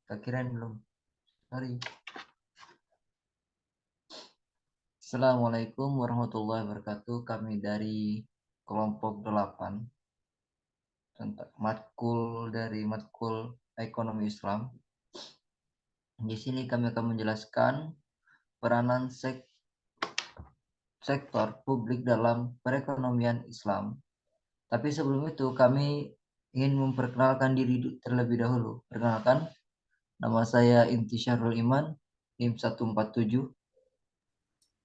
Tak kirain belum. Sorry. Assalamualaikum warahmatullahi wabarakatuh. Kami dari kelompok 8 tentang matkul ekonomi Islam. Di sini kami akan menjelaskan peranan sektor publik dalam perekonomian Islam. Tapi sebelum itu kami ingin memperkenalkan diri terlebih dahulu. Perkenalkan, nama saya Intisyarul Iman, NIM 147.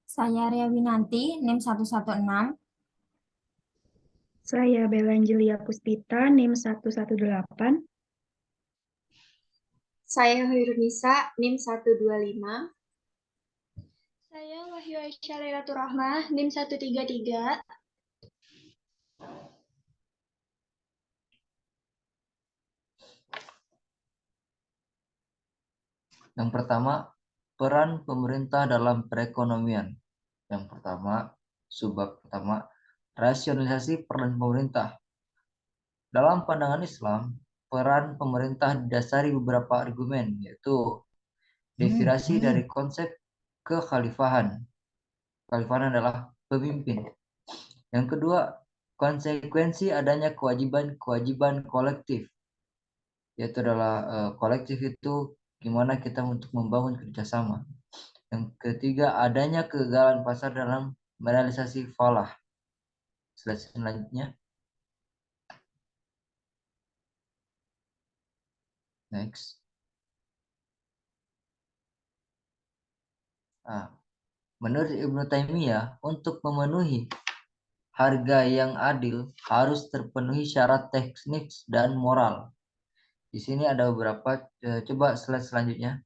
Saya Ria Winanti, NIM 116. Saya Belangelia Puspita, NIM 118. Saya Hoirunisa, NIM 125. Saya Wahyu Aisyah Lailatul Rahmah, NIM 133. Yang pertama, peran pemerintah dalam perekonomian. Yang pertama, subbab pertama, rasionalisasi peran pemerintah. Dalam pandangan Islam, peran pemerintah didasari beberapa argumen, yaitu definisi dari konsep kekhalifahan. Kekhalifahan adalah pemimpin. Yang kedua, konsekuensi adanya kewajiban kolektif, yaitu adalah kolektif itu gimana kita untuk membangun kerjasama. Yang ketiga, adanya kegagalan pasar dalam merealisasi falah. Slide selanjutnya. Next. Menurut Ibnu Taimiyah, untuk memenuhi harga yang adil harus terpenuhi syarat teknis dan moral. Di sini ada beberapa, coba slide selanjutnya.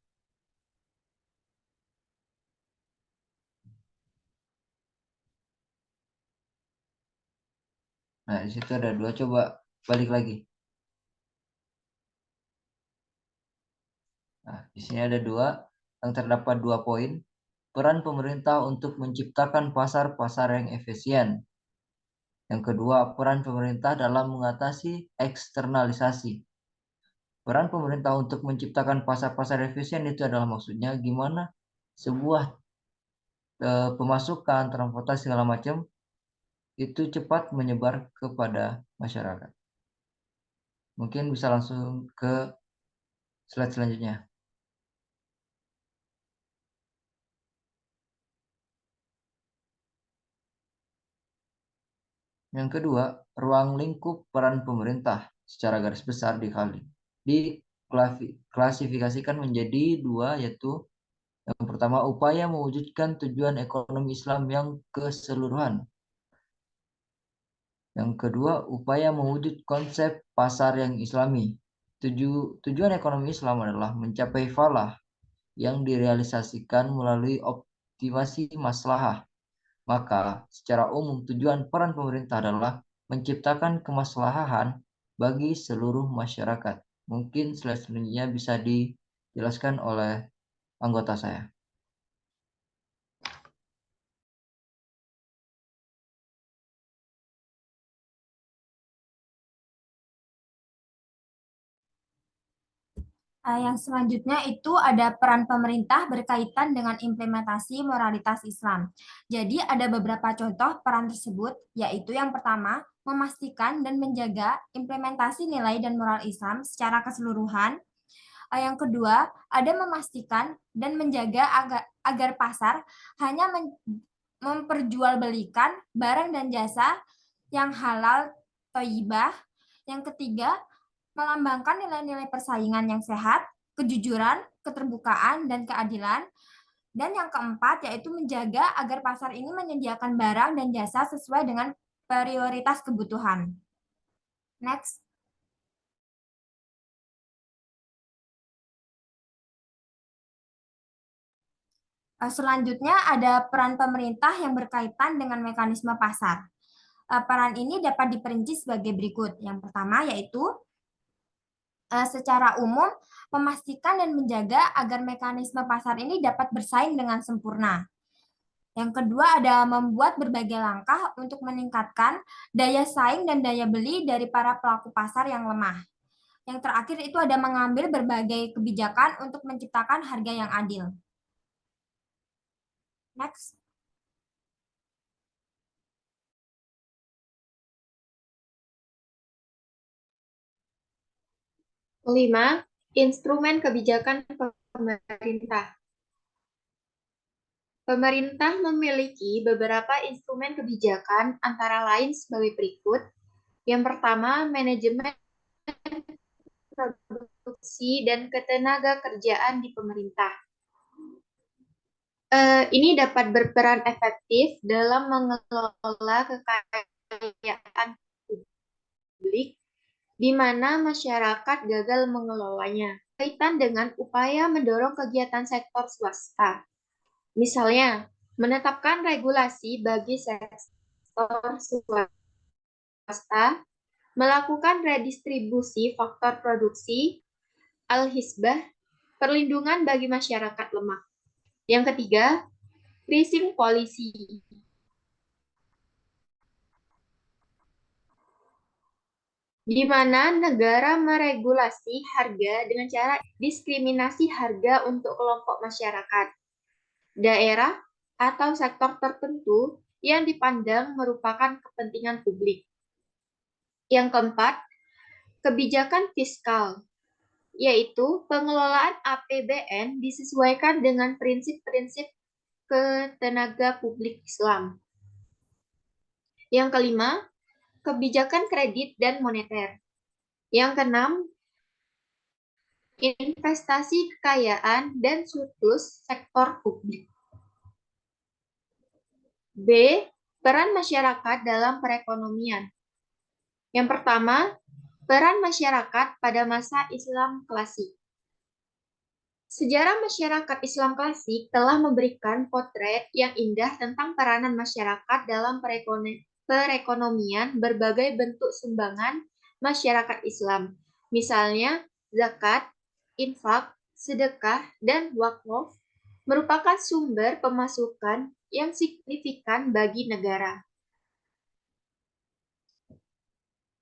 Nah, di situ ada dua, coba balik lagi. Nah, di sini ada dua, yang terdapat 2 poin. Peran pemerintah untuk menciptakan pasar-pasar yang efisien. Yang kedua, peran pemerintah dalam mengatasi eksternalisasi. Peran pemerintah untuk menciptakan pasar-pasar efisien itu adalah maksudnya gimana sebuah pemasukan, transportasi segala macam itu cepat menyebar kepada masyarakat. Mungkin bisa langsung ke slide selanjutnya. Yang kedua, ruang lingkup peran pemerintah secara garis besar diklasifikasikan menjadi 2, yaitu yang pertama, upaya mewujudkan tujuan ekonomi Islam yang keseluruhan. Yang kedua, upaya mewujud konsep pasar yang islami. Tujuan ekonomi Islam adalah mencapai falah yang direalisasikan melalui optimasi maslahah. Maka, secara umum tujuan peran pemerintah adalah menciptakan kemaslahan bagi seluruh masyarakat. Mungkin slide selanjutnya bisa dijelaskan oleh anggota saya. Yang selanjutnya itu ada peran pemerintah berkaitan dengan implementasi moralitas Islam. Jadi ada beberapa contoh peran tersebut, yaitu yang pertama, memastikan dan menjaga implementasi nilai dan moral Islam secara keseluruhan. Yang kedua, ada memastikan dan menjaga agar pasar hanya memperjualbelikan barang dan jasa yang halal thayyibah. Yang ketiga, melambangkan nilai-nilai persaingan yang sehat, kejujuran, keterbukaan, dan keadilan. Dan yang keempat, yaitu menjaga agar pasar ini menyediakan barang dan jasa sesuai dengan prioritas kebutuhan. Next. Selanjutnya ada peran pemerintah yang berkaitan dengan mekanisme pasar. Peran ini dapat diperinci sebagai berikut. Yang pertama yaitu secara umum memastikan dan menjaga agar mekanisme pasar ini dapat bersaing dengan sempurna. Yang kedua ada membuat berbagai langkah untuk meningkatkan daya saing dan daya beli dari para pelaku pasar yang lemah. Yang terakhir itu ada mengambil berbagai kebijakan untuk menciptakan harga yang adil. Next. Kelima, instrumen kebijakan pemerintah. Pemerintah memiliki beberapa instrumen kebijakan antara lain sebagai berikut. Yang pertama, manajemen produksi dan ketenaga kerjaan di pemerintah. Ini dapat berperan efektif dalam mengelola kekayaan publik di mana masyarakat gagal mengelolanya. Kaitan dengan upaya mendorong kegiatan sektor swasta. Misalnya, menetapkan regulasi bagi sektor swasta, melakukan redistribusi faktor produksi, al-hisbah, perlindungan bagi masyarakat lemah. Yang ketiga, pricing policy. Di mana negara meregulasi harga dengan cara diskriminasi harga untuk kelompok masyarakat, daerah, atau sektor tertentu yang dipandang merupakan kepentingan publik. Yang keempat, kebijakan fiskal, yaitu pengelolaan APBN disesuaikan dengan prinsip-prinsip ketenaga publik Islam. Yang kelima, kebijakan kredit dan moneter. Yang keenam, investasi kekayaan dan surplus sektor publik. B. Peran masyarakat dalam perekonomian. Yang pertama, peran masyarakat pada masa Islam klasik. Sejarah masyarakat Islam klasik telah memberikan potret yang indah tentang peranan masyarakat dalam perekonomian berbagai bentuk sumbangan masyarakat Islam. Misalnya, zakat, infak, sedekah, dan wakaf merupakan sumber pemasukan yang signifikan bagi negara.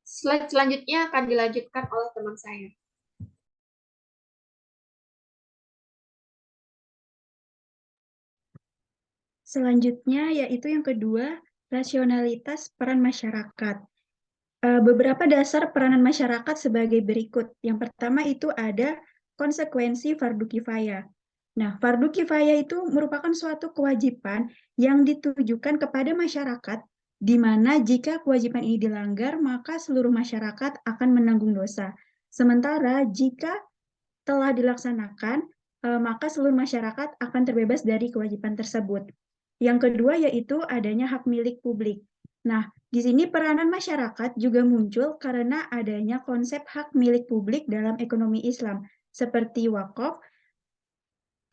Slide selanjutnya akan dilanjutkan oleh teman saya. Selanjutnya yaitu yang kedua, rasionalitas peran masyarakat. Beberapa dasar peranan masyarakat sebagai berikut. Yang pertama itu ada konsekuensi fardu kifayah. Nah, fardu kifayah itu merupakan suatu kewajiban yang ditujukan kepada masyarakat, di mana jika kewajiban ini dilanggar, maka seluruh masyarakat akan menanggung dosa. Sementara jika telah dilaksanakan, maka seluruh masyarakat akan terbebas dari kewajiban tersebut. Yang kedua yaitu adanya hak milik publik. Nah, di sini peranan masyarakat juga muncul karena adanya konsep hak milik publik dalam ekonomi Islam, seperti wakaf.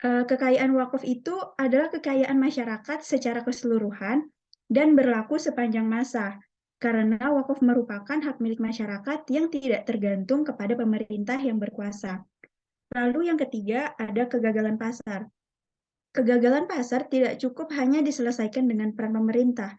Kekayaan wakaf itu adalah kekayaan masyarakat secara keseluruhan dan berlaku sepanjang masa, karena wakaf merupakan hak milik masyarakat yang tidak tergantung kepada pemerintah yang berkuasa. Lalu yang ketiga ada kegagalan pasar. Kegagalan pasar tidak cukup hanya diselesaikan dengan peran pemerintah,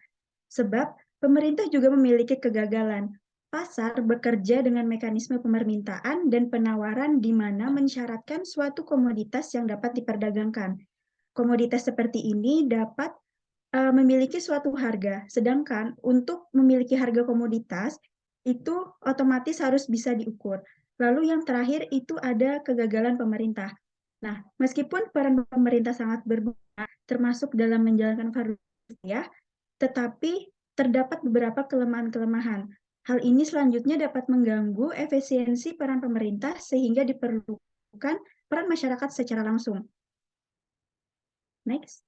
sebab pemerintah juga memiliki kegagalan. Pasar bekerja dengan mekanisme pemermintaan dan penawaran di mana mensyaratkan suatu komoditas yang dapat diperdagangkan. Komoditas seperti ini dapat memiliki suatu harga, sedangkan untuk memiliki harga komoditas itu otomatis harus bisa diukur. Lalu yang terakhir itu ada kegagalan pemerintah. Nah, meskipun peran pemerintah sangat berguna, termasuk dalam menjalankan fardu kifayah, tetapi terdapat beberapa kelemahan-kelemahan. Hal ini selanjutnya dapat mengganggu efisiensi peran pemerintah sehingga diperlukan peran masyarakat secara langsung. Next.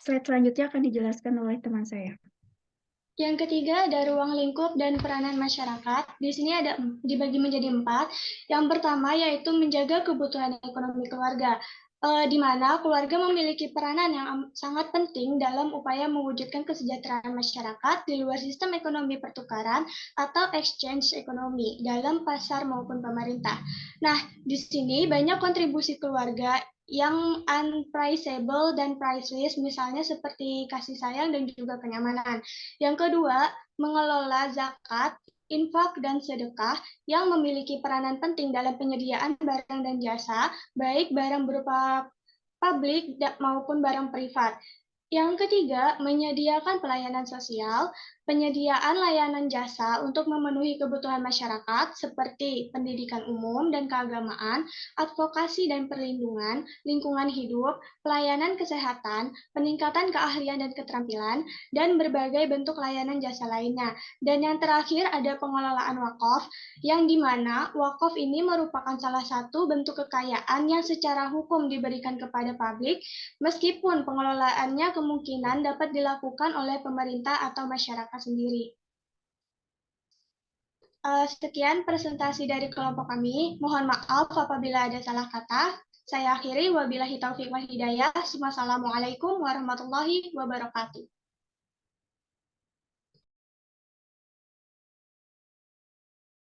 Slide selanjutnya akan dijelaskan oleh teman saya. Yang ketiga ada ruang lingkup dan peranan masyarakat. Di sini ada dibagi menjadi 4. Yang pertama yaitu menjaga kebutuhan ekonomi keluarga, di mana keluarga memiliki peranan yang sangat penting dalam upaya mewujudkan kesejahteraan masyarakat di luar sistem ekonomi pertukaran atau exchange ekonomi dalam pasar maupun pemerintah. Nah, di sini banyak kontribusi keluarga yang unpriceable dan priceless, misalnya seperti kasih sayang dan juga kenyamanan. Yang kedua, mengelola zakat, infak, dan sedekah yang memiliki peranan penting dalam penyediaan barang dan jasa, baik barang berupa publik maupun barang privat. Yang ketiga, menyediakan pelayanan sosial, penyediaan layanan jasa untuk memenuhi kebutuhan masyarakat seperti pendidikan umum dan keagamaan, advokasi dan perlindungan, lingkungan hidup, pelayanan kesehatan, peningkatan keahlian dan keterampilan, dan berbagai bentuk layanan jasa lainnya. Dan yang terakhir ada pengelolaan wakaf, yang dimana wakaf ini merupakan salah satu bentuk kekayaan yang secara hukum diberikan kepada publik, meskipun pengelolaannya kemungkinan dapat dilakukan oleh pemerintah atau masyarakat sendiri. Sekian presentasi dari kelompok kami. Mohon maaf apabila ada salah kata. Saya akhiri, wabillahi taufiq wal hidayah. Wassalamualaikum warahmatullahi wabarakatuh.